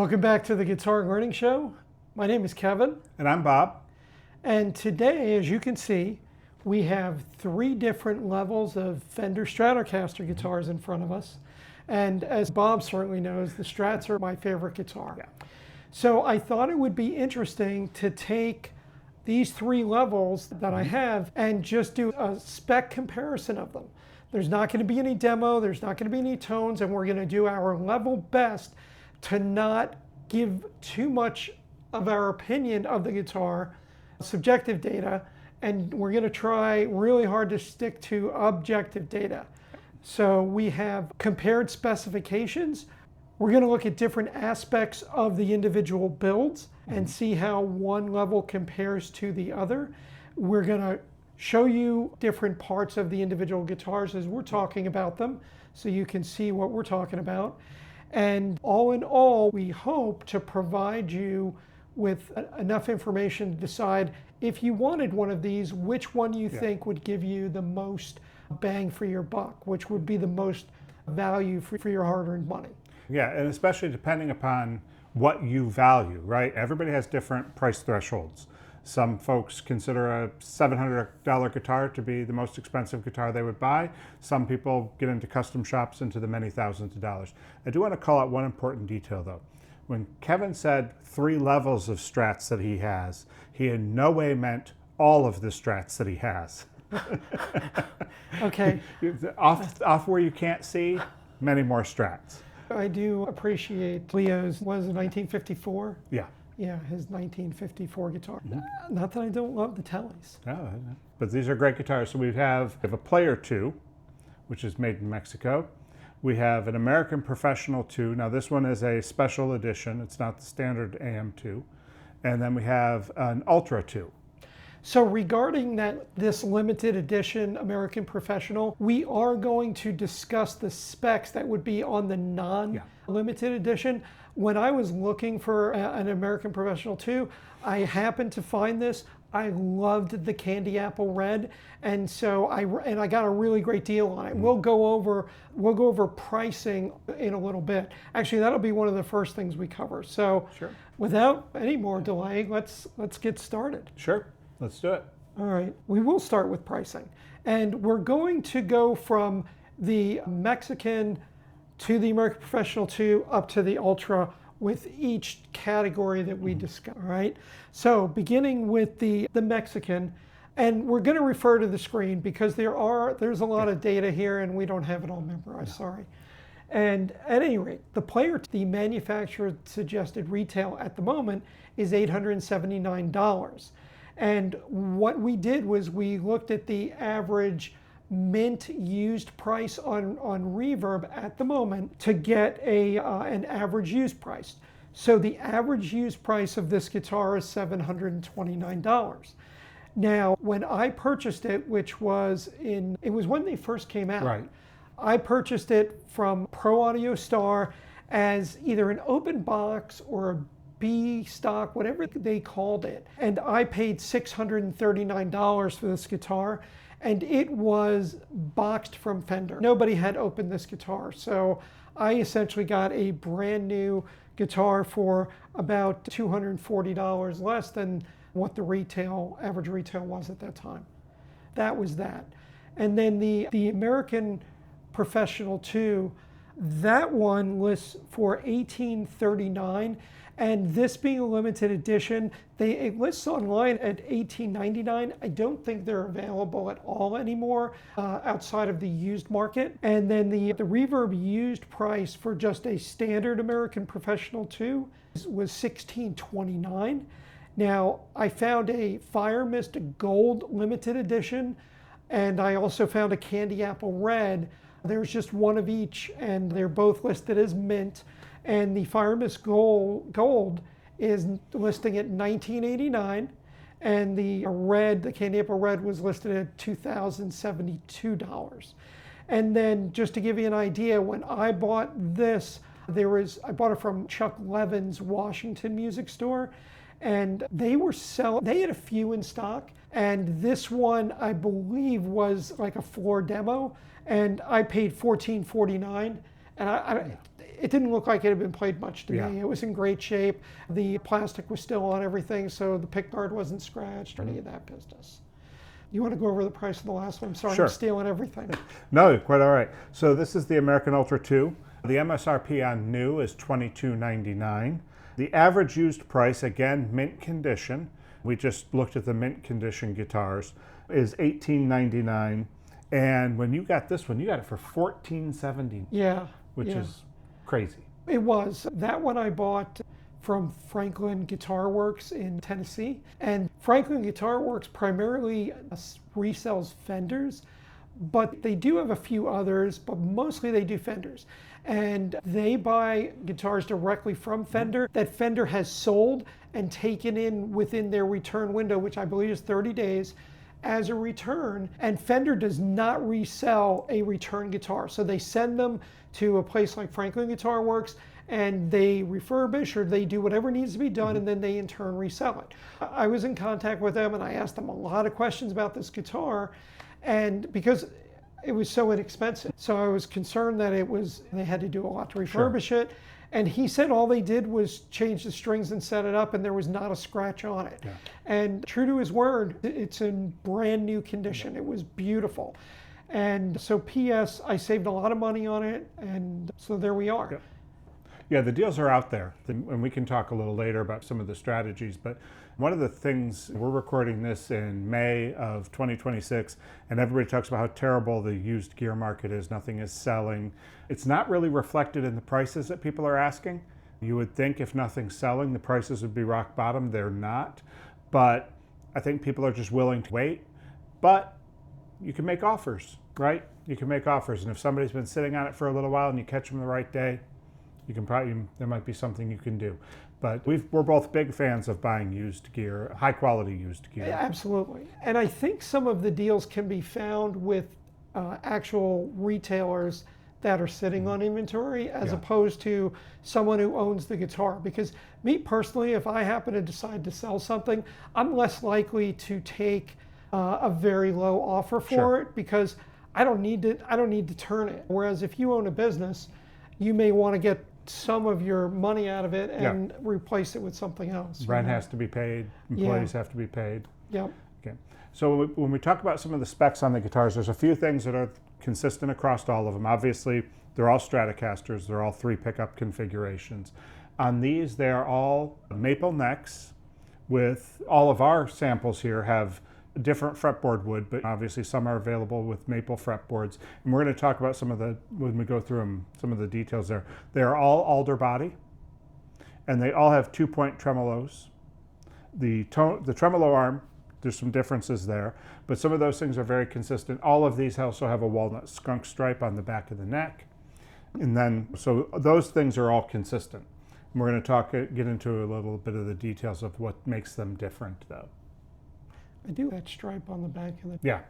Welcome back to the Guitar Learning Show. My name is Kevin. And I'm Bob. And today, as you can see, we have 3 different levels of Fender Stratocaster guitars in front of us. And as Bob certainly knows, the Strats are my favorite guitar. Yeah. So I thought it would be interesting to take these 3 levels that I have and just do a spec comparison of them. There's not going to be any demo, there's not going to be any tones, and we're going to do our level best to not give too much of our opinion of the guitar, subjective data, and we're going to try really hard to stick to objective data. So we have compared specifications. We're going to look at different aspects of the individual builds and see how one level compares to the other. We're going to show you different parts of the individual guitars as we're talking about them, so you can see what we're talking about. And all in all, we hope to provide you with enough information to decide if you wanted one of these, which one you think would give you the most bang for your buck, which would be the most value for your hard-earned money. Yeah, and especially depending upon what you value, right? Everybody has different price thresholds. Some folks consider a $700 guitar to be the most expensive guitar they would buy. Some people get into custom shops into the many thousands of dollars. I do want to call out one important detail though. When Kevin said 3 levels of Strats that he has, he in no way meant all of the Strats that he has. Okay. off where you can't see, many more Strats. I do appreciate Leo's, was it 1954? Yeah. Yeah, his 1954 guitar. Not that I don't love the Teles. No, but these are great guitars. So we have a Player II, which is made in Mexico. We have an American Professional II. Now this one is a special edition. It's not the standard AM2. And then we have an Ultra II. So regarding this limited edition American Professional, we are going to discuss the specs that would be on the non-limited edition. When I was looking for an American Professional II, I happened to find this. I loved the candy apple red, and so I got a really great deal on it. We'll go over pricing in a little bit. Actually, that'll be one of the first things we cover. So, without any more delay, let's get started. Sure, let's do it. All right, we will start with pricing, and we're going to go from the Mexican to the American Professional II up to the Ultra with each category that we discuss, all right? So beginning with the Mexican, and we're gonna refer to the screen because there's a lot of data here and we don't have it all memorized, sorry. And at any rate, the manufacturer suggested retail at the moment is $879. And what we did was we looked at the average mint used price on Reverb at the moment to get an average used price. So the average used price of this guitar is $729. Now, when I purchased it, which was it was when they first came out. Right. I purchased it from Pro Audio Star as either an open box or a B stock, whatever they called it. And I paid $639 for this guitar. And it was boxed from Fender. Nobody had opened this guitar. So I essentially got a brand new guitar for about $240 less than what the average retail was at that time. That was that. And then the American Professional II, that one lists for $1,839. And this being a limited edition, it lists online at $1,899. I don't think they're available at all anymore outside of the used market. And then the Reverb used price for just a standard American Professional II was $1,629. Now, I found a Fire Mist Gold limited edition, and I also found a Candy Apple Red. There's just one of each, and they're both listed as mint. And the Fire Mist Gold is listing at $1,989, and the Candy Apple Red was listed at $2,072. And then just to give you an idea, when I bought this, I bought it from Chuck Levin's Washington Music Store, and they had a few in stock, and this one I believe was like a floor demo, and I paid $1,449, and it didn't look like it had been played much to Yeah. me. It was in great shape. The plastic was still on everything, so the pickguard wasn't scratched or any of that business. You want to go over the price of the last one? I'm sorry, Sure. I'm stealing everything. No, quite all right. So this is the American Ultra II. The MSRP on new is $22.99. The average used price, again, mint condition, we just looked at the mint condition guitars, is $18.99. And when you got this one, you got it for $14.70. Yeah. Which yeah. is crazy. It was. That one I bought from Franklin Guitar Works in Tennessee. And Franklin Guitar Works primarily resells Fenders, but they do have a few others, but mostly they do Fenders. And they buy guitars directly from Fender that Fender has sold and taken in within their return window, which I believe is 30 days, as a return. And Fender does not resell a return guitar. So they send them to a place like Franklin Guitar Works and they refurbish or they do whatever needs to be done, and then they in turn resell it. I was in contact with them and I asked them a lot of questions about this guitar, and because it was so inexpensive. So I was concerned that they had to do a lot to refurbish it. And he said all they did was change the strings and set it up, and there was not a scratch on it. Yeah. And true to his word, it's in brand new condition. Yeah. It was beautiful. And so P.S., I saved a lot of money on it, and so there we are. Yeah. Yeah, the deals are out there, and we can talk a little later about some of the strategies, but one of the things, we're recording this in May of 2026, and everybody talks about how terrible the used gear market is, nothing is selling. It's not really reflected in the prices that people are asking. You would think if nothing's selling, the prices would be rock bottom. They're not, but I think people are just willing to wait. But you can make offers, right? You can make offers, and if somebody's been sitting on it for a little while and you catch them the right day, you can probably, there might be something you can do. But we're both big fans of buying used gear, high quality used gear. Yeah, absolutely. And I think some of the deals can be found with actual retailers that are sitting on inventory as opposed to someone who owns the guitar. Because me personally, if I happen to decide to sell something, I'm less likely to take a very low offer for it because I don't need to turn it. Whereas if you own a business, you may want to get some of your money out of it and replace it with something else. Rent has to be paid, employees have to be paid. Yep. Okay. So when we talk about some of the specs on the guitars, there's a few things that are consistent across all of them. Obviously, they're all Stratocasters, they're all 3 pickup configurations. On these, they are all maple necks with, all of our samples here have different fretboard wood, but obviously some are available with maple fretboards. And we're going to talk about some of the, when we go through them, some of the details there. They are all alder body, and they all have 2-point tremolos. The tremolo arm, there's some differences there, but some of those things are very consistent. All of these also have a walnut skunk stripe on the back of the neck. And then, so those things are all consistent. And we're going to get into a little bit of the details of what makes them different though. I do that stripe on the back of the... Yeah.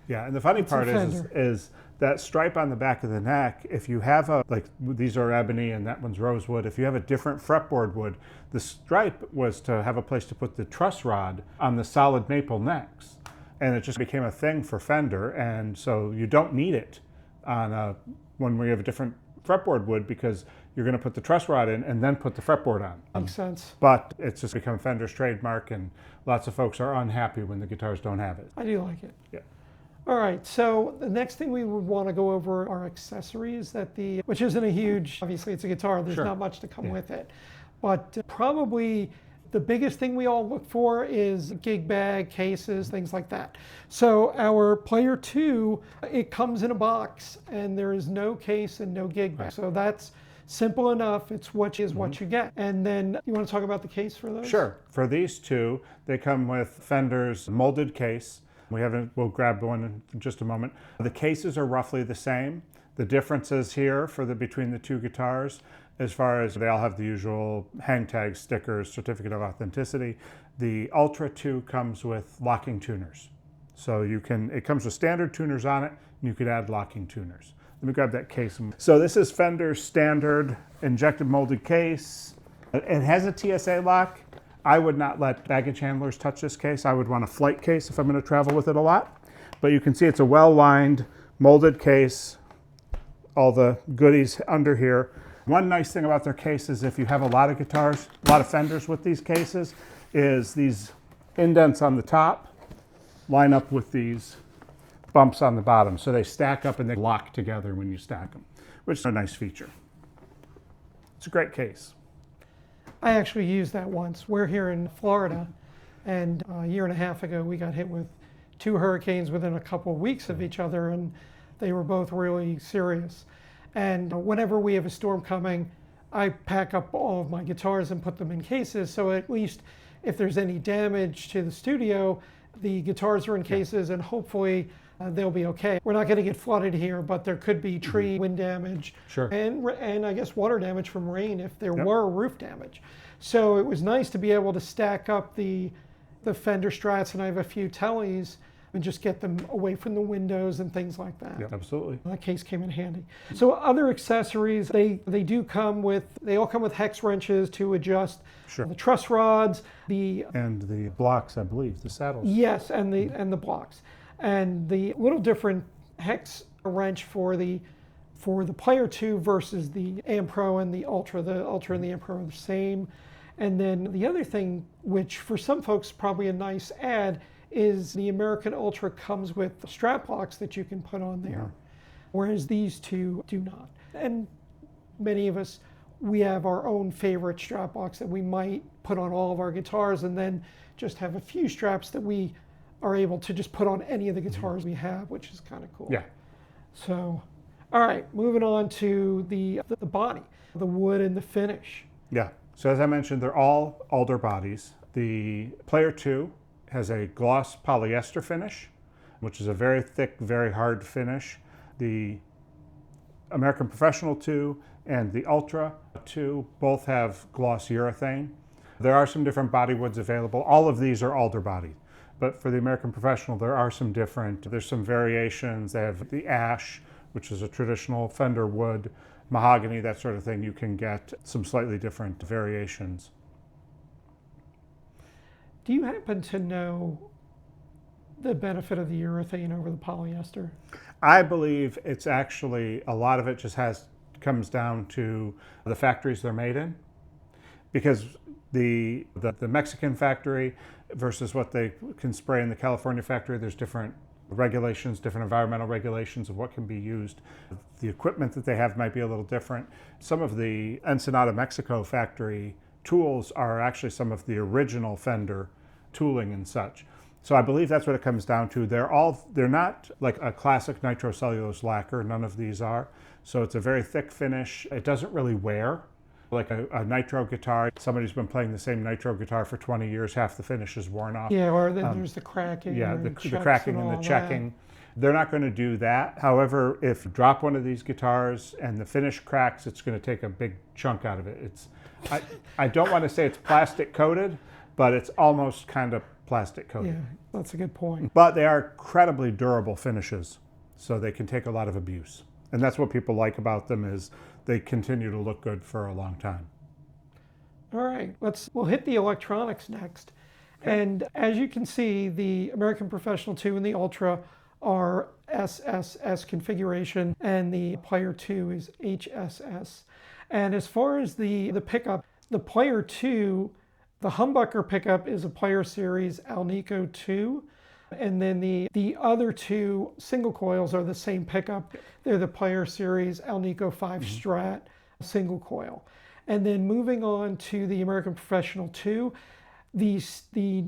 Yeah, and the funny part is that stripe on the back of the neck, if you have like these are ebony and that one's rosewood, if you have a different fretboard wood, the stripe was to have a place to put the truss rod on the solid maple necks. And it just became a thing for Fender, and so you don't need it on when we have a different fretboard wood because you're going to put the truss rod in and then put the fretboard on. Makes sense. But it's just become Fender's trademark, and lots of folks are unhappy when the guitars don't have it. I do like it. Yeah. All right, so the next thing we would want to go over are accessories which isn't a huge, obviously it's a guitar, there's not much to come with it. But probably the biggest thing we all look for is gig bag, cases, things like that. So our Player II, it comes in a box and there is no case and no gig bag. So that's simple enough. It's what you get. And then you want to talk about the case for those? Sure. For these two, they come with Fender's molded case. We'll grab one in just a moment. The cases are roughly the same. The differences here between the two guitars, as far as they all have the usual hang tags, stickers, certificate of authenticity. The Ultra II comes with locking tuners. So it comes with standard tuners on it, and you could add locking tuners. Let me grab that case. So this is Fender's standard injected molded case. It has a TSA lock. I would not let baggage handlers touch this case. I would want a flight case if I'm going to travel with it a lot. But you can see it's a well-lined, molded case. All the goodies under here. One nice thing about their cases, if you have a lot of guitars, a lot of Fenders with these cases, is these indents on the top line up with these bumps on the bottom. So they stack up and they lock together when you stack them, which is a nice feature. It's a great case. I actually used that once. We're here in Florida, and a year and a half ago we got hit with 2 hurricanes within a couple of weeks of each other, and they were both really serious. And whenever we have a storm coming, I pack up all of my guitars and put them in cases, so at least if there's any damage to the studio, the guitars are in cases, and hopefully they'll be okay. We're not going to get flooded here, but there could be tree, wind damage, and I guess water damage from rain if there were roof damage. So it was nice to be able to stack up the Fender Strats, and I have a few Teles, and just get them away from the windows and things like that. Yep, absolutely. That case came in handy. So other accessories, they all come with hex wrenches to adjust the truss rods, and the blocks, I believe, the saddles. Yes, and the blocks. And the little different hex wrench for the Player II versus the AM Pro and the Ultra. The Ultra and the AM Pro are the same. And then the other thing, which for some folks probably a nice add, is the American Ultra comes with strap blocks that you can put on there, whereas these two do not. And many of us, we have our own favorite strap blocks that we might put on all of our guitars, and then just have a few straps that we are able to just put on any of the guitars we have, which is kind of cool. Yeah. So, all right, moving on to the body, the wood and the finish. Yeah. So as I mentioned, they're all alder bodies. The Player II has a gloss polyester finish, which is a very thick, very hard finish. The American Professional II and the Ultra II both have gloss urethane. There are some different body woods available. All of these are alder bodied, but for the American Professional, there are some there's some variations. They have the ash, which is a traditional Fender wood, mahogany, that sort of thing. You can get some slightly different variations. Do you happen to know the benefit of the urethane over the polyester? I believe it's actually, a lot of it just comes down to the factories they're made in, because the Mexican factory versus what they can spray in the California factory, there's different regulations, different environmental regulations of what can be used. The equipment that they have might be a little different. Some of the Ensenada, Mexico factory tools are actually some of the original Fender tooling and such. So I believe that's what it comes down to. They're not like a classic nitrocellulose lacquer. None of these are. So it's a very thick finish. It doesn't really wear like a nitro guitar. Somebody's been playing the same nitro guitar for 20 years, half the finish is worn off. Yeah, or then there's the cracking. Yeah, the cracking and the checking. They're not going to do that. However, if you drop one of these guitars and the finish cracks, it's going to take a big chunk out of it. I don't want to say it's plastic coated, but it's almost kind of plastic coated. Yeah, that's a good point. But they are incredibly durable finishes, so they can take a lot of abuse. And that's what people like about them, is they continue to look good for a long time. All right, we'll hit the electronics next. And as you can see, the American Professional II and the Ultra are SSS configuration, and the Player II is HSS. And as far as the pickup, the Player II, the humbucker pickup is a Player Series Alnico 2. And then the other two single coils are the same pickup. They're the Player Series Alnico 5 Strat single coil. And then moving on to the American Professional II, the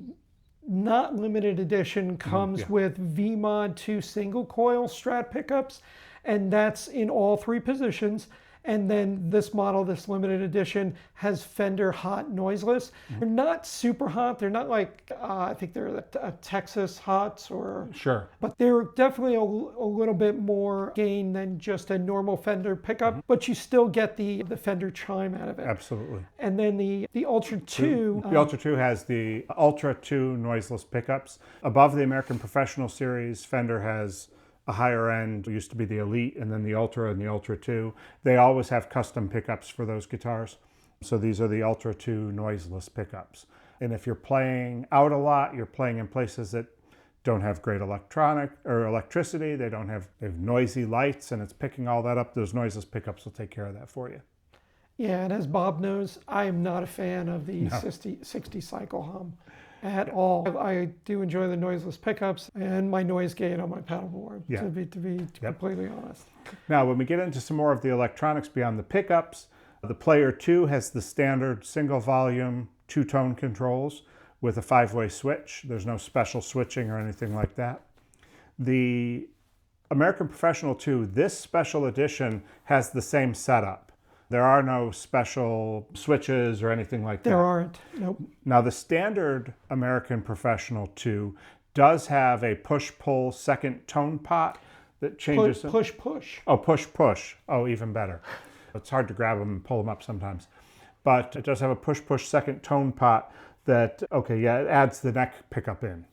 not limited edition comes with VMod 2 single coil Strat pickups, and that's in all 3 positions. And then this model, this limited edition, has Fender Hot Noiseless. They're not super hot. They're not like, I think they're Texas Hots or... Sure. But they're definitely a little bit more gain than just a normal Fender pickup, but you still get the Fender chime out of it. Absolutely. And then the Ultra II... The Ultra II has the Ultra II noiseless pickups. Above the American Professional Series, Fender has a higher end. It used to be the Elite, and then the Ultra and the Ultra II. They always have custom pickups for those guitars. So these are the Ultra II noiseless pickups. And if you're playing out a lot, you're playing in places that don't have great electricity, they have noisy lights, and it's picking all that up, those noiseless pickups will take care of that for you. Yeah, and as Bob knows, I am not a fan of the No. 60 cycle hum at all. I do enjoy the noiseless pickups and my noise gate on my paddleboard, Yeah. to be completely honest. Now, when we get into some more of the electronics beyond the pickups, the Player II has the standard single volume, two-tone controls with a 5-way switch. There's no special switching or anything like that. The American Professional II, this special edition, has the same setup. There are no special switches or anything like that. There aren't, nope. Now, the standard American Professional II does have a push-pull second tone pot that changes. Push. Oh, push. Oh, even better. It's hard to grab them and pull them up sometimes. But it does have a push second tone pot that, okay, yeah, it adds the neck pickup in.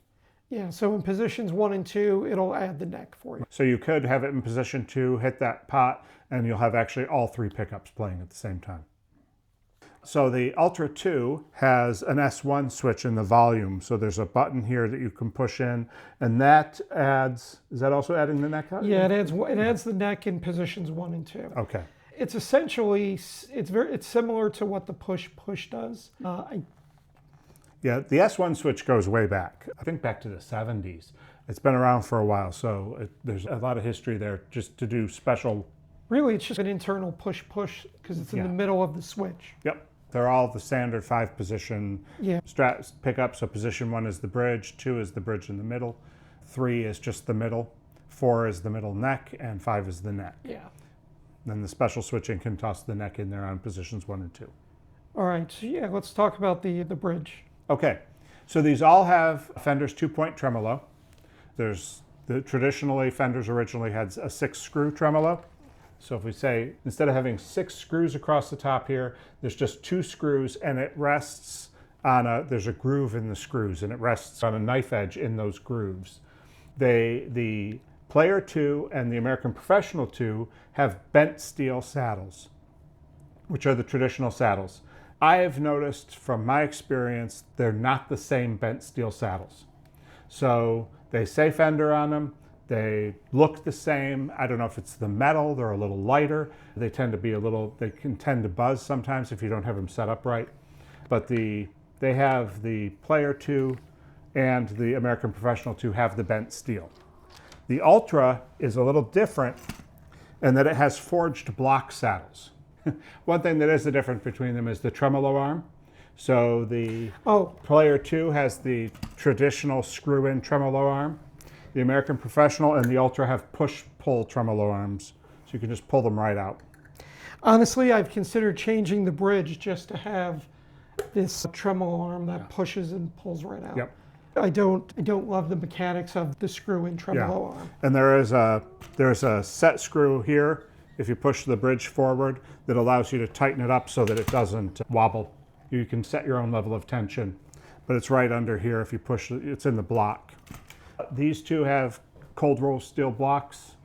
Yeah, so in positions 1 and 2, it'll add the neck for you. So you could have it in position 2, hit that pot, and you'll have actually all 3 pickups playing at the same time. So the Ultra II has an S1 switch in the volume. So there's a button here that you can push in, and that adds, is that also adding the neck out? Yeah, it adds the neck in positions 1 and 2. Okay. It's essentially, it's similar to what the push does. Yeah, the S1 switch goes way back. I think back to the 70s. It's been around for a while, so there's a lot of history there just to do special. Really, it's just an internal push because it's in the middle of the switch. Yep. They're all the standard 5-position Strat pickups. So position 1 is the bridge, 2 is the bridge in the middle, 3 is just the middle, 4 is the middle neck, and 5 is the neck. Yeah. Then the special switching can toss the neck in there on positions 1 and 2. All right, so yeah, let's talk about the bridge. Okay, so these all have Fender's 2-point tremolo. Traditionally, Fender's originally had a 6-screw tremolo. So if we say, instead of having 6 screws across the top here, there's just 2 screws, and it rests on there's a groove in the screws, and it rests on a knife edge in those grooves. The Player II and the American Professional II have bent steel saddles, which are the traditional saddles. I have noticed from my experience, they're not the same bent steel saddles. So they say Fender on them, they look the same. I don't know if it's the metal, they're a little lighter. They tend to be they can tend to buzz sometimes if you don't have them set up right. But they have the Player II and the American Professional II have the bent steel. The Ultra is a little different in that it has forged block saddles. One thing that is the difference between them is the tremolo arm. So the Player II has the traditional screw-in tremolo arm. The American Professional and the Ultra have push-pull tremolo arms. So you can just pull them right out. Honestly, I've considered changing the bridge just to have this tremolo arm that pushes and pulls right out. Yep. I don't love the mechanics of the screw-in tremolo arm. And there's a set screw here, if you push the bridge forward, that allows you to tighten it up so that it doesn't wobble. You can set your own level of tension, but it's right under here if you push it. It's in the block. These two have cold roll steel blocks.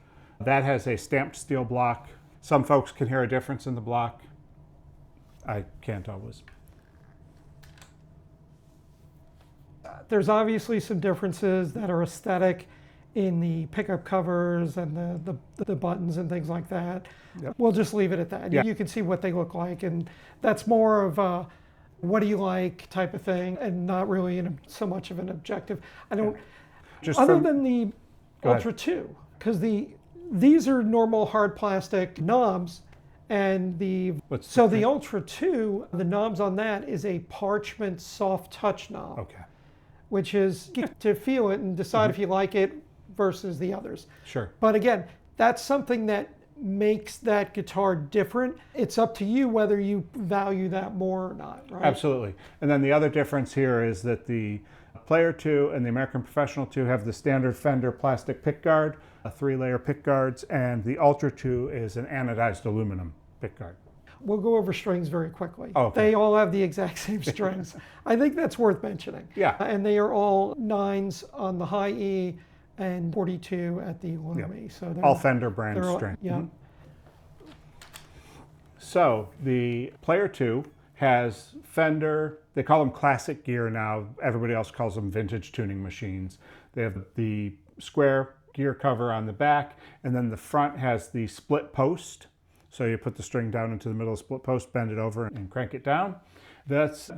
That has a stamped steel block. Some folks can hear a difference in the block. I can't always. There's obviously some differences that are aesthetic in the pickup covers and the buttons and things like that. Yep. We'll just leave it at that. Yeah. You can see what they look like, and that's more of a what do you like type of thing, and not really so much of an objective. I don't, Just other than the Go Ultra II, because these are normal hard plastic knobs, and the Ultra II, the knobs on that is a parchment soft touch knob. Okay. Which is to feel it and decide if you like it versus the others. Sure. But again, that's something that makes that guitar different. It's up to you whether you value that more or not, right? Absolutely. And then the other difference here is that the Player II and the American Professional II have the standard Fender plastic pickguard, a 3-layer pickguards, and the Ultra II is an anodized aluminum pickguard. We'll go over strings very quickly. Oh, okay. They all have the exact same strings. I think that's worth mentioning. Yeah. And they are all 9s on the high E and 42 at the low E. So they're all Fender brand all, string. Yeah. Mm-hmm. So the Player II has Fender, they call them classic gear now. Everybody else calls them vintage tuning machines. They have the square gear cover on the back, and then the front has the split post. So you put the string down into the middle of the split post, bend it over, and crank it down. There's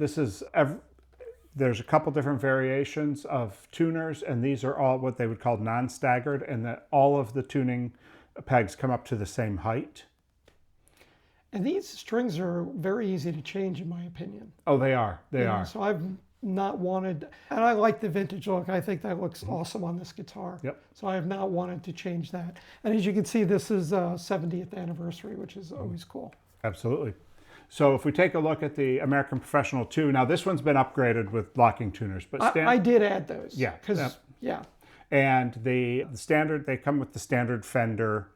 a couple different variations of tuners, and these are all what they would call non-staggered, and that all of the tuning pegs come up to the same height. And these strings are very easy to change, in my opinion. Oh, they are. They are. So I've not wanted, and I like the vintage look. I think that looks awesome on this guitar. Yep. So I have not wanted to change that. And as you can see, this is 70th anniversary, which is always cool. Absolutely. So if we take a look at the American Professional II, now this one's been upgraded with locking tuners, but I did add those. Yeah. Yeah. And the standard, they come with the standard Fender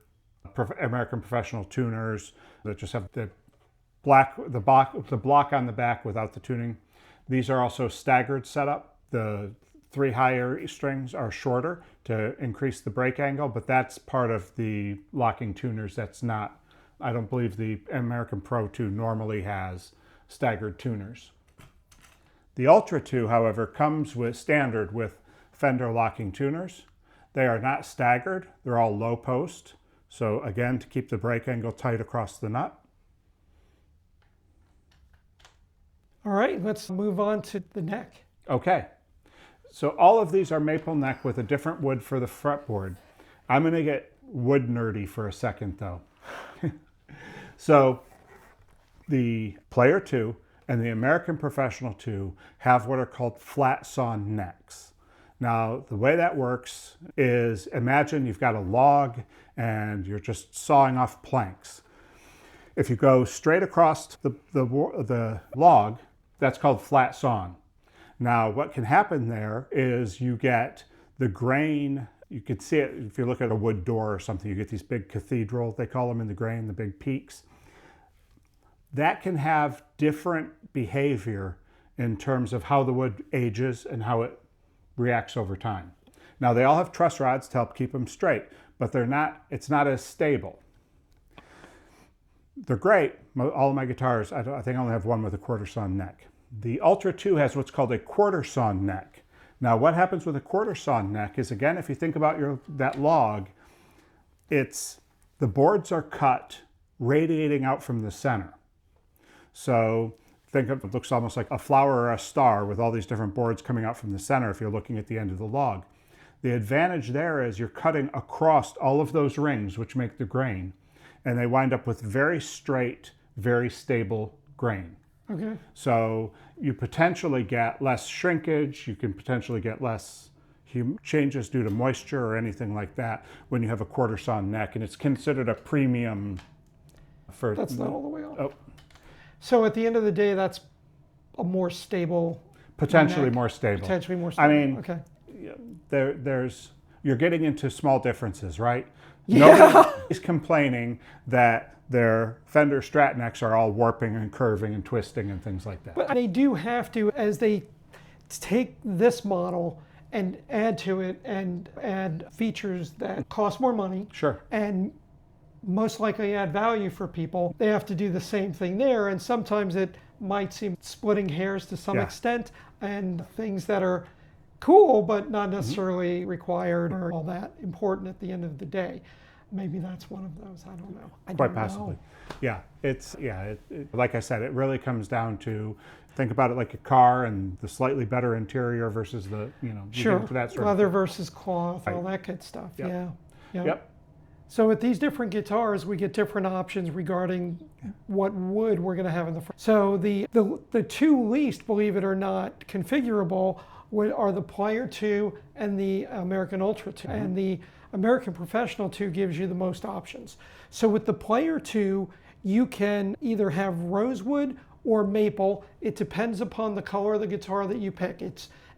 American Professional tuners that just have the block on the back without the tuning. These are also staggered setup. The 3 higher strings are shorter to increase the break angle, but that's part of the locking tuners. That's not, I don't believe the American Pro II normally has staggered tuners. The Ultra II, however, comes with standard with Fender locking tuners. They are not staggered. They're all low post. So again, to keep the break angle tight across the nut. All right, let's move on to the neck. Okay. So all of these are maple neck with a different wood for the fretboard. I'm going to get wood nerdy for a second though. So the Player II and the American Professional II have what are called Flatsawn necks. Now, the way that works is, imagine you've got a log and you're just sawing off planks. If you go straight across the log, that's called flat sawn. Now, what can happen there is you get the grain. You could see it if you look at a wood door or something. You get these big cathedral, they call them in the grain, the big peaks. That can have different behavior in terms of how the wood ages and how it reacts over time. Now, they all have truss rods to help keep them straight, but it's not as stable. They're great. All of my guitars, I think I only have one with a quartersawn neck. The Ultra II has what's called a quartersawn neck. Now, what happens with a quartersawn neck is, again, if you think about that log, the boards are cut radiating out from the center. So think of it looks almost like a flower or a star with all these different boards coming out from the center if you're looking at the end of the log. The advantage there is you're cutting across all of those rings, which make the grain, and they wind up with very straight, very stable grain. Okay. So you potentially get less shrinkage, you can potentially get less changes due to moisture or anything like that when you have a quartersawn neck, and it's considered a premium for... That's not all the way off. Oh. So at the end of the day, that's a more stable Potentially neck. more stable. Potentially more stable. I mean, okay. You're getting into small differences, right? Yeah. Nobody's complaining that their Fender Strat necks are all warping and curving and twisting and things like that. But they do have to, as they take this model and add to it and add features that cost more money. Sure. And most likely add value for people, they have to do the same thing there. And sometimes it might seem splitting hairs to some extent, and things that are cool but not necessarily required or all that important at the end of the day. Maybe that's one of those. I don't know. Quite possibly. Yeah, like I said, it really comes down to think about it like a car and the slightly better interior versus the, sure, that sort leather of versus cloth, all that good stuff. Yep. Yeah. Yep. So with these different guitars, we get different options regarding what wood we're going to have in the front. So the two least, believe it or not, configurable are the Player II and the American Ultra II. And the American Professional II gives you the most options. So with the Player II, you can either have rosewood or maple. It depends upon the color of the guitar that you pick.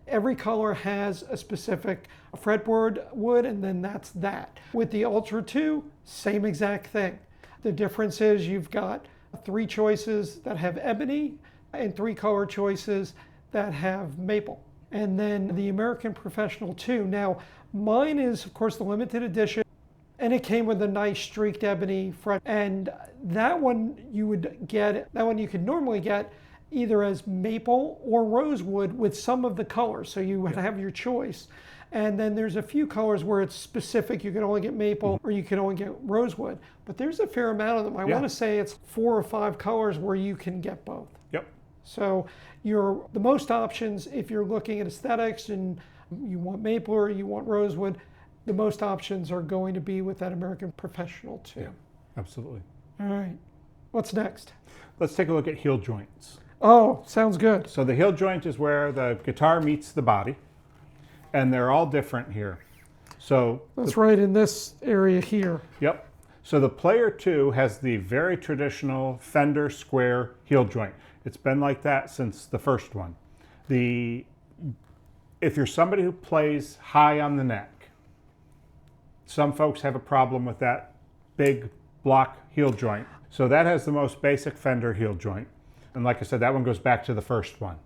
Every color has a specific fretboard wood, and then that's that. With the Ultra II, same exact thing. The difference is you've got 3 choices that have ebony and 3 color choices that have maple. And then the American Professional II. Now, mine is, of course, the limited edition, and it came with a nice streaked ebony fret. And that one you could normally get either as maple or rosewood with some of the colors. So you would have your choice. And then there's a few colors where it's specific. You can only get maple or you can only get rosewood. But there's a fair amount of them. I want to say it's 4 or 5 colors where you can get both. Yep. So the most options, if you're looking at aesthetics and you want maple or you want rosewood, the most options are going to be with that American Professional II. Yeah, absolutely. All right. What's next? Let's take a look at heel joints. Oh, sounds good. So the heel joint is where the guitar meets the body, and they're all different here. So that's right in this area here. Yep. So the Player II has the very traditional Fender square heel joint. It's been like that since the first one. If you're somebody who plays high on the neck, some folks have a problem with that big block heel joint. So that has the most basic Fender heel joint. And like I said, that one goes back to the first one.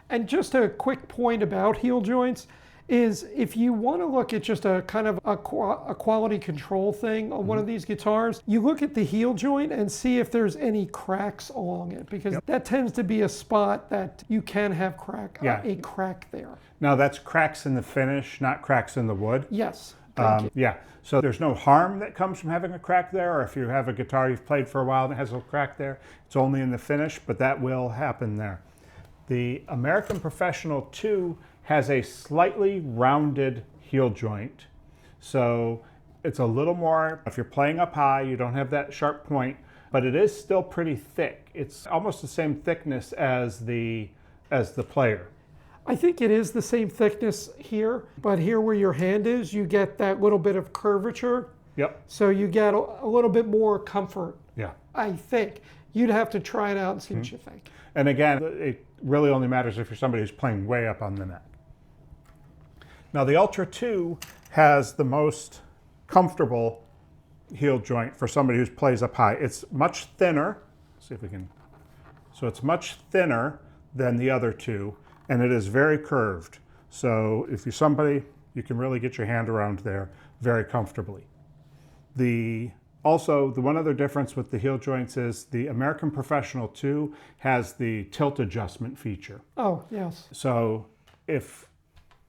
And just a quick point about heel joints is if you want to look at just a kind of a quality control thing on one of these guitars, you look at the heel joint and see if there's any cracks along it, because that tends to be a spot that you can have a crack there. Now that's cracks in the finish, not cracks in the wood. Yes. Thank you. Yeah, so there's no harm that comes from having a crack there, or if you have a guitar you've played for a while and it has a little crack there, it's only in the finish, but that will happen there. The American Professional II has a slightly rounded heel joint, so it's a little more, if you're playing up high, you don't have that sharp point, but it is still pretty thick. It's almost the same thickness as the Player. I think it is the same thickness here, but here where your hand is, you get that little bit of curvature. Yep. So you get a little bit more comfort. Yeah. I think. You'd have to try it out and see what you think. And again, it really only matters if you're somebody who's playing way up on the neck. Now the Ultra II has the most comfortable heel joint for somebody who plays up high. It's much thinner. Let's see if we can. So it's much thinner than the other two, and it is very curved. So if you're somebody, you can really get your hand around there very comfortably. Also, the one other difference with the heel joints is the American Professional II has the tilt adjustment feature. Oh, yes. So if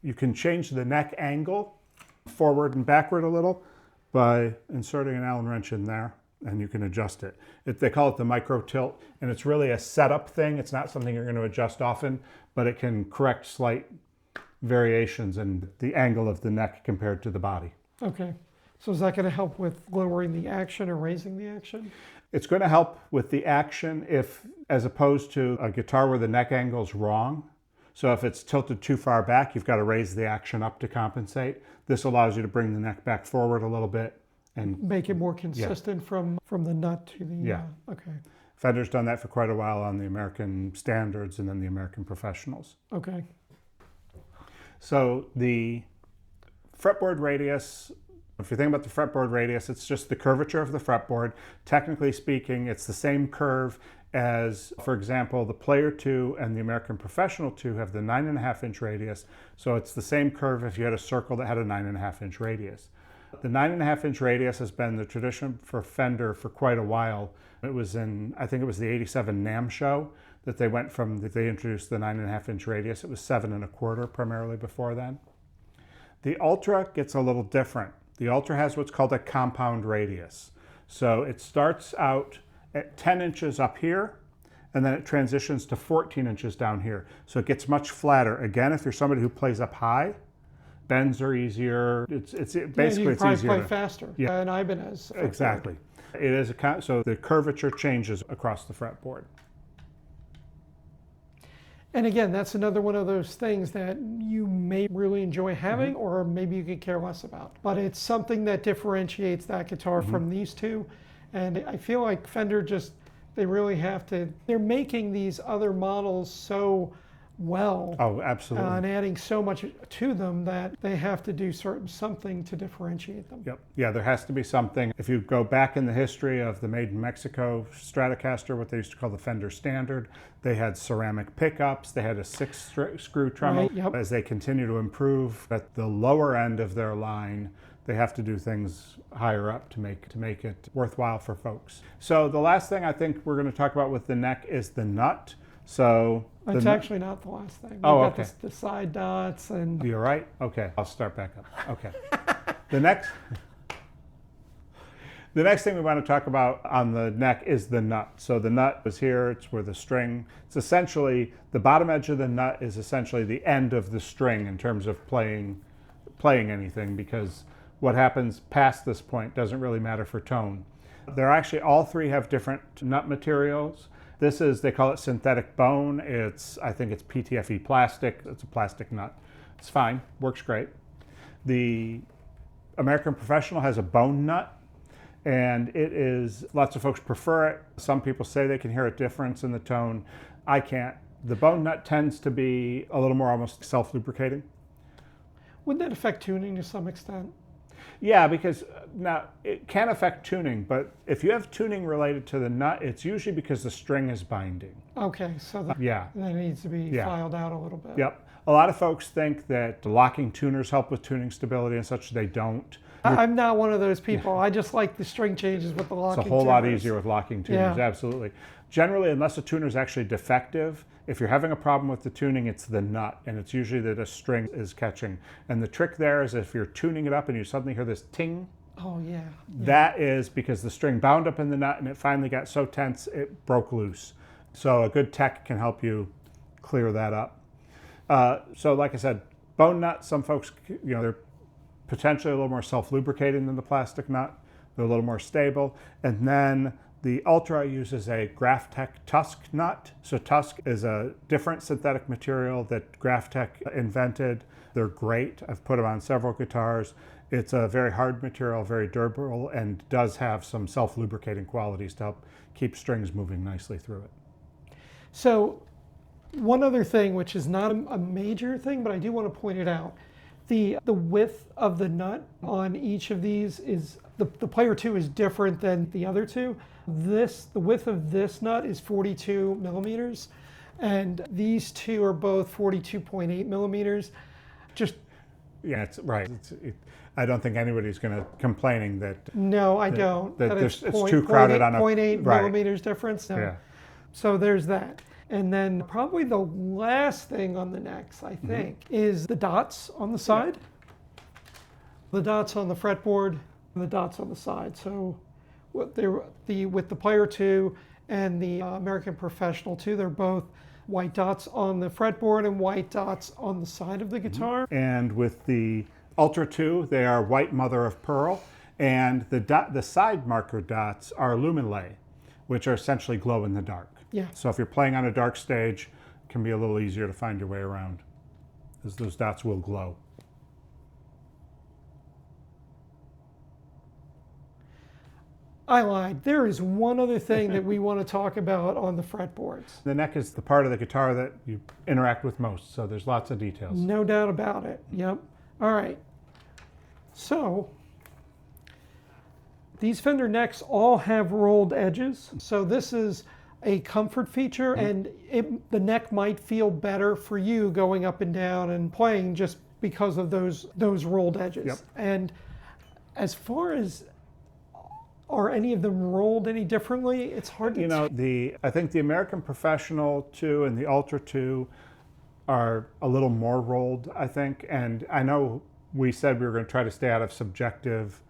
you can change the neck angle forward and backward a little by inserting an Allen wrench in there, and you can adjust it. They call it the micro tilt, and it's really a setup thing. It's not something you're going to adjust often, but it can correct slight variations in the angle of the neck compared to the body. Okay. So is that going to help with lowering the action or raising the action? It's going to help with the action as opposed to a guitar where the neck angle is wrong. So if it's tilted too far back, you've got to raise the action up to compensate. This allows you to bring the neck back forward a little bit and make it more consistent from the nut to the... Okay. Fender's done that for quite a while on the American Standards and then the American Professionals. Okay. So the Fretboard Radius, if you think about the Fretboard Radius, it's just the curvature of the fretboard. Technically speaking, it's the same curve as, for example, the Player II and the American Professional II have the 9.5-inch radius. So it's the same curve if you had a circle that had a 9.5-inch radius. The 9.5-inch radius has been the tradition for Fender for quite a while. It was I think it was the 87 NAMM show that they introduced the 9.5-inch radius. It was 7.25 primarily before then. The Ultra gets a little different. The Ultra has what's called a compound radius. So it starts out at 10 inches up here, and then it transitions to 14 inches down here. So it gets much flatter. Again, if you're somebody who plays up high, bends are easier. Basically, it's easier. Play faster. Yeah, an Ibanez. Exactly. It is so the curvature changes across the fretboard. And again, that's another one of those things that you may really enjoy having, or maybe you could care less about. But it's something that differentiates that guitar from these two. And I feel like Fender they really have to, they're making these other models so well. Oh, absolutely. And adding so much to them that they have to do something to differentiate them. Yep. Yeah, there has to be something. If you go back in the history of the Made in Mexico Stratocaster, what they used to call the Fender Standard, they had ceramic pickups, they had a 6-screw tremolo. Right, yep. As they continue to improve at the lower end of their line, they have to do things higher up to make it worthwhile for folks. So the last thing I think we're going to talk about with the neck is the nut. So It's actually not the last thing. We've Oh, got okay. the side dots and You're right? Okay, I'll start back up. Okay. The next thing we want to talk about on the neck is the nut. So the nut is here, it's where the string, it's essentially, the bottom edge of the nut is essentially the end of the string in terms of playing anything, because what happens past this point doesn't really matter for tone. They're actually, all three have different nut materials. This is, they call it synthetic bone. I think it's PTFE plastic. It's a plastic nut. It's fine, works great. The American Professional has a bone nut, and it is, lots of folks prefer it. Some people say they can hear a difference in the tone. I can't. The bone nut tends to be a little more almost self-lubricating. wouldn't that affect tuning to some extent? Yeah, because now it can affect tuning, but if you have tuning related to the nut, it's usually because the string is binding. Okay, so that needs to be filed out a little bit. Yep. A lot of folks think that locking tuners help with tuning stability and such. They don't. I'm not one of those people. I just like the string changes with the locking It's a whole lot tuners. easier with locking tuners, absolutely. Generally, unless a tuner is actually defective, if you're having a problem with the tuning, it's the nut, and it's usually that a string is catching. And the trick there is if you're tuning it up and you suddenly hear this ting, oh yeah, that is because the string bound up in the nut and it finally got so tense it broke loose. So a good tech can help you clear that up. So like I said, bone nut, some folks, they're potentially a little more self-lubricating than the plastic nut. They're a little more stable. And then the Ultra uses a Graphtec Tusk nut. So Tusk is a different synthetic material that Graphtec invented. They're great. I've put them on several guitars. It's a very hard material, very durable, and does have some self-lubricating qualities to help keep strings moving nicely through it. So one other thing, which is not a major thing, but I do want to point it out. The width of the nut on each of these is, the Player II is different than the other two. The width of this nut is 42 millimeters, and these two are both 42.8 millimeters. Yeah, it's right. I don't think anybody's going to complaining that. No, I don't. That it's too crowded on a 0.8 millimeters difference. No. Yeah. So there's that. And then probably the last thing on the necks, I think, is the dots on the side. The dots on the fretboard, and the dots on the side. So with the Player II and the American Professional II, they're both white dots on the fretboard and white dots on the side of the guitar. And with the Ultra II, they are white mother of pearl, and the side marker dots are luminlay, which are essentially glow in the dark. Yeah. So if you're playing on a dark stage, it can be a little easier to find your way around, as those dots will glow. I lied. There is one other thing that we want to talk about on the fretboards. The neck is the part of the guitar that you interact with most, so there's lots of details. No doubt about it. Yep. All right. So these Fender necks all have rolled edges. So this is a comfort feature, and the neck might feel better for you going up and down and playing just because of those rolled edges. Yep. And as far as, are any of them rolled any differently? It's hard to tell. I think the American Professional II and the Ultra II are a little more rolled, I think. And I know we said we were going to try to stay out of subjective.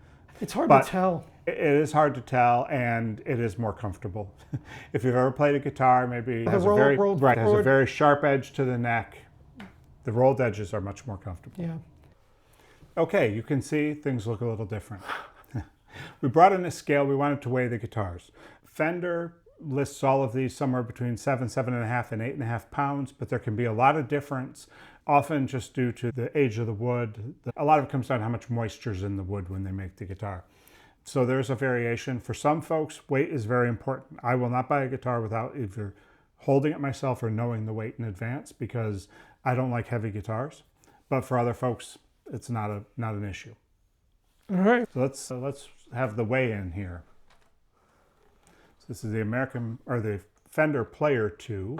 It's hard to tell. It is hard to tell, and it is more comfortable. If you've ever played a guitar, maybe it has a very sharp edge to the neck. The rolled edges are much more comfortable. Yeah. Okay, you can see things look a little different. We brought in a scale. We wanted to weigh the guitars. Fender lists all of these somewhere between 7.5, and 8.5 pounds, but there can be a lot of difference, often just due to the age of the wood. A lot of it comes down to how much moisture is in the wood when they make the guitar. So there's a variation. For some folks, weight is very important. I will not buy a guitar without either holding it myself or knowing the weight in advance, because I don't like heavy guitars. But for other folks, it's not an issue. All right. So let's have the weigh-in here. So this is the Fender Player II.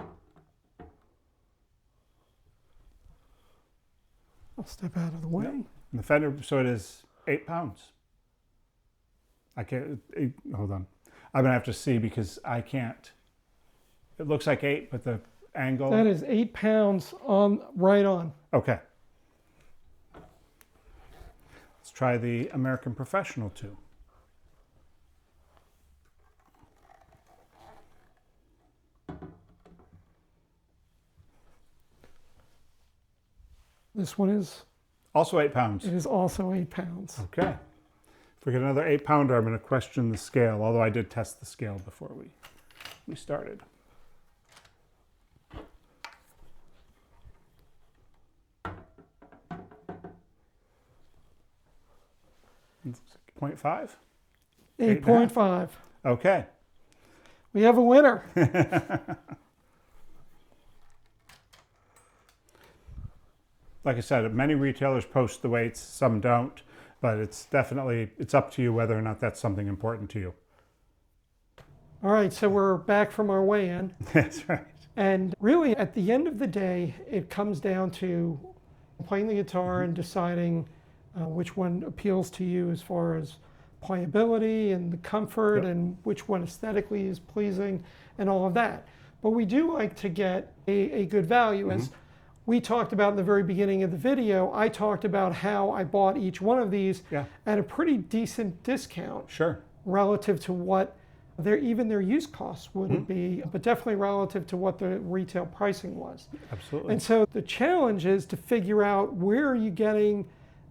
I'll step out of the way. And the Fender, so it is 8 pounds. I can't, hold on. I'm gonna have to see because I can't. It looks like 8, but angle? That is 8 pounds on, right on. Okay. Let's try the American Professional II. This one is, Also 8 pounds. it is also 8 pounds. Okay. If we get another 8-pounder, I'm going to question the scale, although I did test the scale before we started. Looks like 0.5? 8.5. Okay. We have a winner. Like I said, many retailers post the weights, some don't, but it's up to you whether or not that's something important to you. All right, so we're back from our weigh-in. That's right. And really, at the end of the day, it comes down to playing the guitar and deciding which one appeals to you as far as playability and the comfort, and which one aesthetically is pleasing and all of that. But we do like to get a good value. As we talked about in the very beginning of the video, I talked about how I bought each one of these at a pretty decent discount. Sure. Relative to what even their use costs would be, but definitely relative to what the retail pricing was. Absolutely. And so the challenge is to figure out where are you getting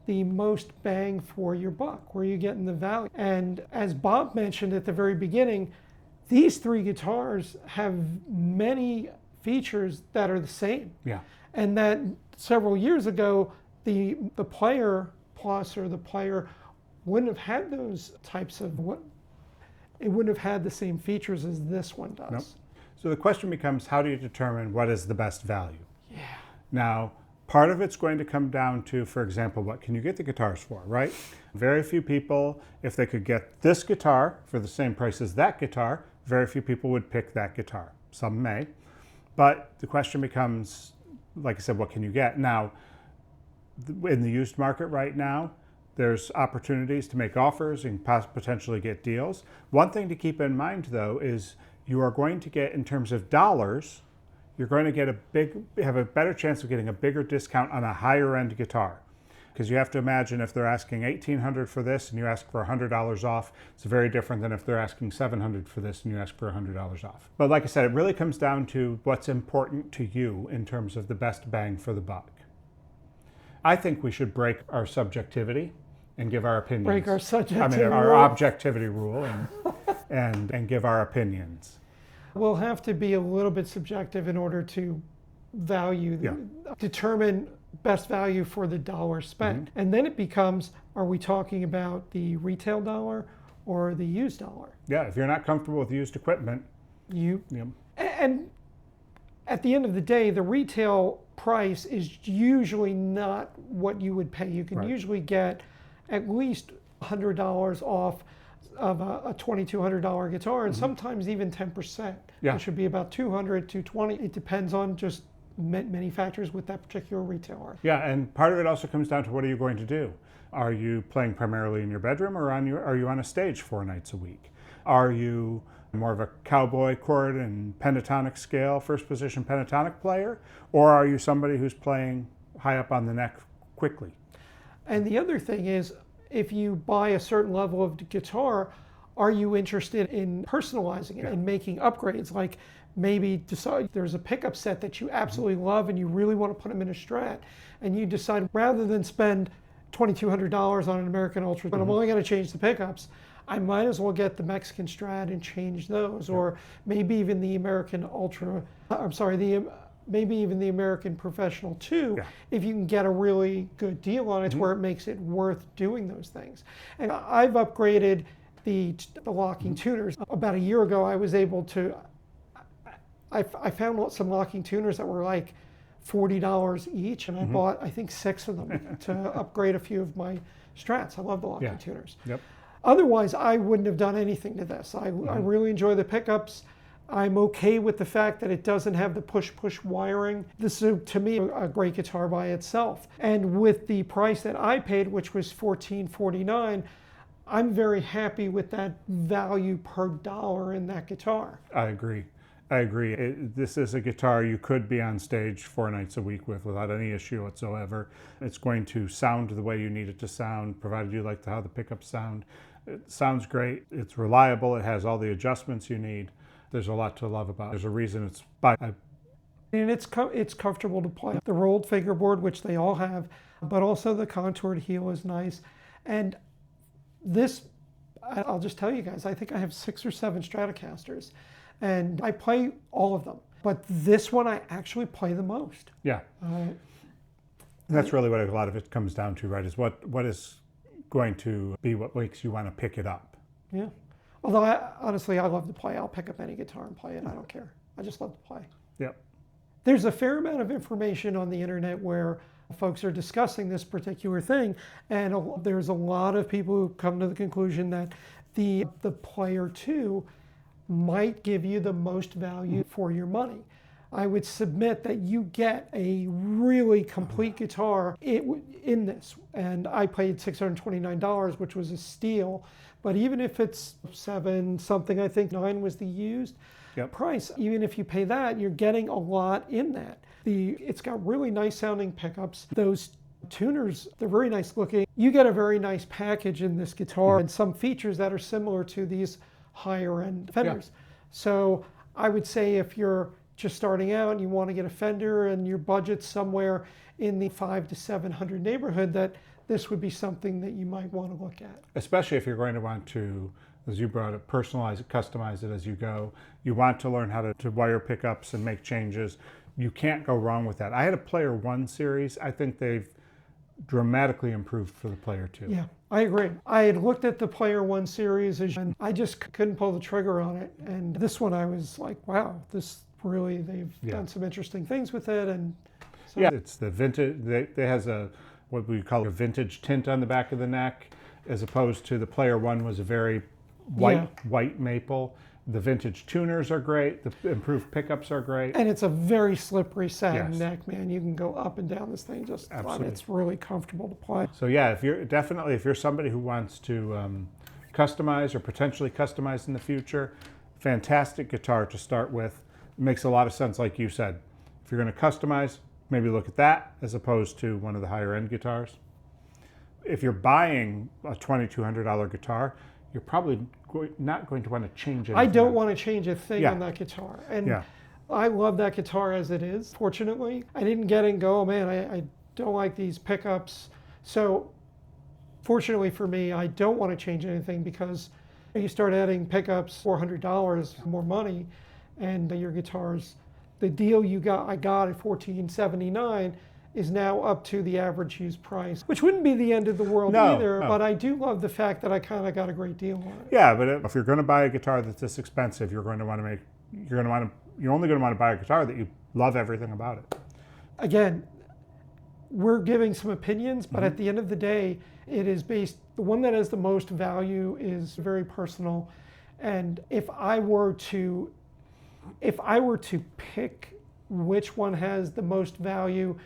the most bang for your buck, where are you getting the value. And as Bob mentioned at the very beginning, these three guitars have many features that are the same. Yeah. And that several years ago, the Player Plus or the Player wouldn't have had those types of it wouldn't have had the same features as this one does. Nope. So the question becomes, how do you determine what is the best value? Yeah. Now, part of it's going to come down to, for example, what can you get the guitars for, right? Very few people, if they could get this guitar for the same price as that guitar, very few people would pick that guitar. Some may. But the question becomes, like I said, what can you get? Now, in the used market right now, there's opportunities to make offers and potentially get deals. One thing to keep in mind, though, is you are going to get, in terms of dollars, you're going to get have a better chance of getting a bigger discount on a higher end guitar. Because you have to imagine, if they're asking $1,800 for this and you ask for $100 off, it's very different than if they're asking $700 for this and you ask for $100 off. But like I said, it really comes down to what's important to you in terms of the best bang for the buck. I think we should break our subjectivity and give our opinions. Break our subjectivity. I mean, our objectivity rule and give our opinions. We'll have to be a little bit subjective in order to determine best value for the dollar spent. And then it becomes, are we talking about the retail dollar or the used dollar? Yeah, if you're not comfortable with used equipment. And at the end of the day, the retail price is usually not what you would pay. You can usually get at least $100 off of a $2,200 guitar, and sometimes even 10%, which would be about $200, $220. It depends on just many factors with that particular retailer. Yeah, and part of it also comes down to, what are you going to do? Are you playing primarily in your bedroom, or are you on a stage 4 nights a week? Are you more of a cowboy chord and pentatonic scale, first position pentatonic player, or are you somebody who's playing high up on the neck quickly? And the other thing is, if you buy a certain level of guitar, are you interested in personalizing it and making upgrades? Like maybe decide there's a pickup set that you absolutely love and you really want to put them in a Strat, and you decide, rather than spend $2,200 on an American Ultra, but I'm only going to change the pickups, I might as well get the Mexican Strat and change those, or maybe even the American maybe even the American Professional II, if you can get a really good deal on it, to where it makes it worth doing those things. And I've upgraded the locking tuners. About a year ago, I was able to, I found some locking tuners that were like $40 each, and I bought, I think, 6 of them to upgrade a few of my Strats. I love the locking tuners. Otherwise, I wouldn't have done anything to this. I really enjoy the pickups. I'm okay with the fact that it doesn't have the push-push wiring. This is, to me, a great guitar by itself. And with the price that I paid, which was $14.49, I'm very happy with that value per dollar in that guitar. I agree. I agree. This is a guitar you could be on stage 4 nights a week with without any issue whatsoever. It's going to sound the way you need it to sound, provided you like how the pickups sound. It sounds great. It's reliable. It has all the adjustments you need. There's a lot to love about it. There's a reason it's by. And it's comfortable to play. The rolled fingerboard, which they all have, but also the contoured heel is nice. And this, I'll just tell you guys, I think I have 6 or 7 Stratocasters, and I play all of them. But this one I actually play the most. Yeah. That's really what a lot of it comes down to, right? Is what is going to be what makes you want to pick it up. Yeah. Although honestly, I love to play. I'll pick up any guitar and play it. I don't care. I just love to play. Yep. There's a fair amount of information on the internet where folks are discussing this particular thing, and there's a lot of people who come to the conclusion that the Player II might give you the most value for your money. I would submit that you get a really complete guitar in this, and I paid $629, which was a steal. But even if it's 7 something, I think 9 was the used price. Even if you pay that, you're getting a lot in that. It's got really nice sounding pickups. Those tuners, they're very nice looking. You get a very nice package in this guitar and some features that are similar to these higher end Fenders. So I would say if you're just starting out and you want to get a Fender and your budget's somewhere in the $500 to $700 neighborhood, that this would be something that you might want to look at. Especially if you're going to want to, as you brought up, personalize it, customize it as you go. You want to learn how to wire pickups and make changes. You can't go wrong with that. I had a Player I series. I think they've dramatically improved for the Player II. Yeah, I agree. I had looked at the Player I series and I just couldn't pull the trigger on it. And this one I was like, wow, this really, they've done some interesting things with it. And so. Yeah, it's the vintage, it has what we call a vintage tint on the back of the neck, as opposed to the Player I was a very white maple. The vintage tuners are great. The improved pickups are great. And it's a very slippery satin neck, man. You can go up and down this thing just fun. It's really comfortable to play. So yeah, if you're somebody who wants to customize or potentially customize in the future, fantastic guitar to start with. It makes a lot of sense, like you said. If you're going to customize, maybe look at that as opposed to one of the higher end guitars. If you're buying a $2,200 guitar, you're probably not going to want to change it. I don't want to change a thing on that guitar. And I love that guitar as it is, fortunately. I didn't get it and go, oh man, I don't like these pickups. So fortunately for me, I don't want to change anything, because you start adding pickups, $400 more money, and your guitars, the deal I got at $1,479 is now up to the average used price, which wouldn't be the end of the world either. But I do love the fact that I kind of got a great deal on it. Yeah, but if you're going to buy a guitar that's this expensive, you're only going to want to buy a guitar that you love everything about it. Again, we're giving some opinions, but at the end of the day, it is based. The one that has the most value is very personal, and if I were to pick which one has the most value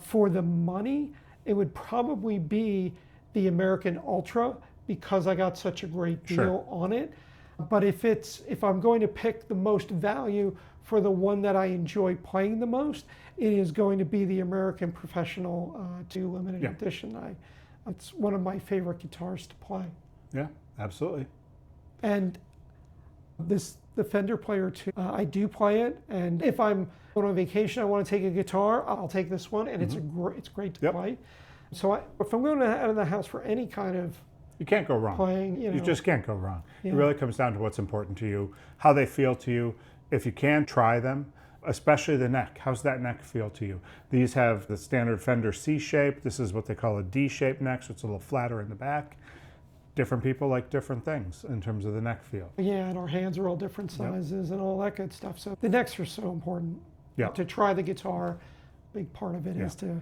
for the money, it would probably be the American Ultra, because I got such a great deal on it. But if I'm going to pick the most value for the one that I enjoy playing the most, it is going to be the American Professional 2 Limited Edition. It's one of my favorite guitars to play. Yeah, absolutely. And the Fender Player II, I do play it, and if I'm going on vacation, I want to take a guitar, I'll take this one, and it's great to play. So if I'm going out of the house for any kind of you can't go wrong. Playing, you just can't go wrong. It really comes down to what's important to you, how they feel to you. If you can, try them, especially the neck. How's that neck feel to you? These have the standard Fender C shape. This is what they call a D-shaped neck, so it's a little flatter in the back. Different people like different things in terms of the neck feel. Yeah, and our hands are all different sizes and all that good stuff. So the necks are so important. To try the guitar, a big part of it is to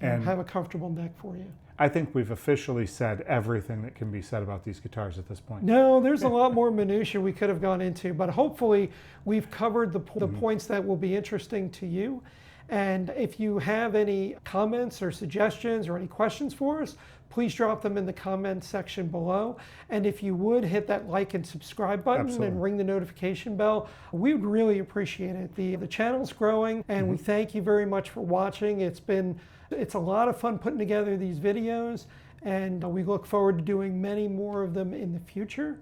have a comfortable neck for you. I think we've officially said everything that can be said about these guitars at this point. No, there's a lot more minutia we could have gone into, but hopefully we've covered the points that will be interesting to you. And if you have any comments or suggestions or any questions for us, please drop them in the comment section below. And if you would hit that like and subscribe button Absolutely. and ring the notification bell, we would really appreciate it. The channel's growing, and we thank you very much for watching. It's a lot of fun putting together these videos, and we look forward to doing many more of them in the future.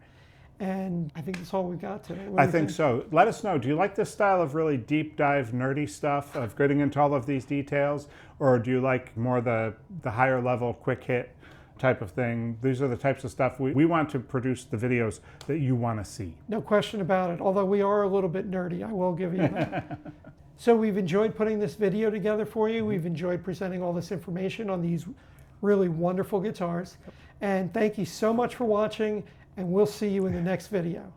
And I think that's all we've got today. I think so. Let us know, do you like this style of really deep dive nerdy stuff, of getting into all of these details, or do you like more the higher level quick hit type of thing? These are the types of stuff we want to produce, the videos that you want to see. No question about it, although we are a little bit nerdy, I will give you that. So we've enjoyed putting this video together for you. We've enjoyed presenting all this information on these really wonderful guitars. And thank you so much for watching, and we'll see you in the next video.